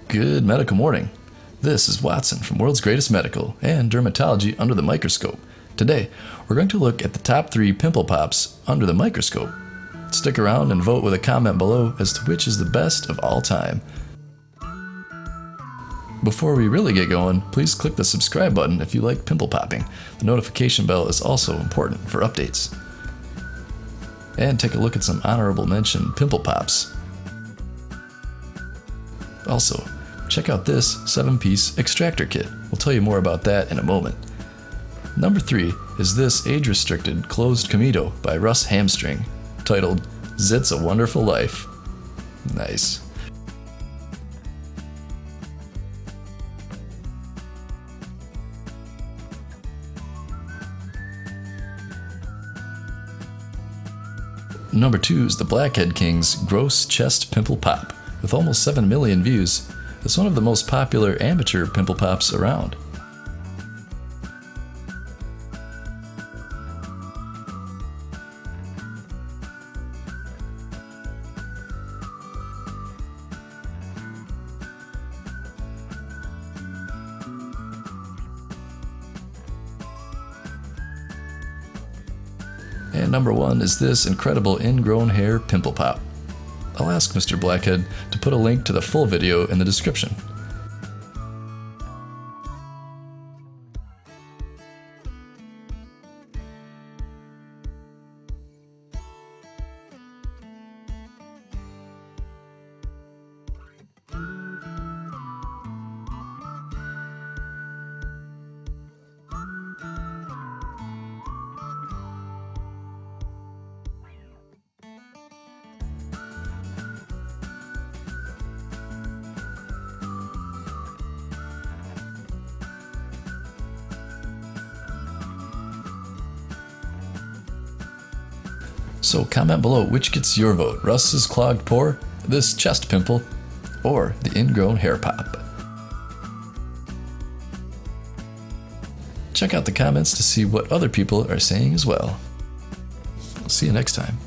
Good medical morning. This is Watson from World's Greatest Medical and Dermatology Under the Microscope. Today, we're going to look at the top 3 pimple pops under the microscope. Stick around and vote with a comment below as to which is the best of all time. Before we really get going, please click the subscribe button if you like pimple popping. The notification bell is also important for updates. And take a look at some honorable mention pimple pops. Also, check out this 7-piece extractor kit. We'll tell you more about that in a moment. Number 3 is this age-restricted closed Comito by Russ Hamstring, titled Zit's a Wonderful Life. Nice. Number 2 is the Blackhead King's Gross Chest Pimple Pop. With almost 7 million views, it's one of the most popular amateur pimple pops around. And number 1 is this incredible ingrown hair pimple pop. I'll ask Mr. Blackhead to put a link to the full video in the description. So comment below which gets your vote, Russ's clogged pore, this chest pimple, or the ingrown hair pop. Check out the comments to see what other people are saying as well. See you next time.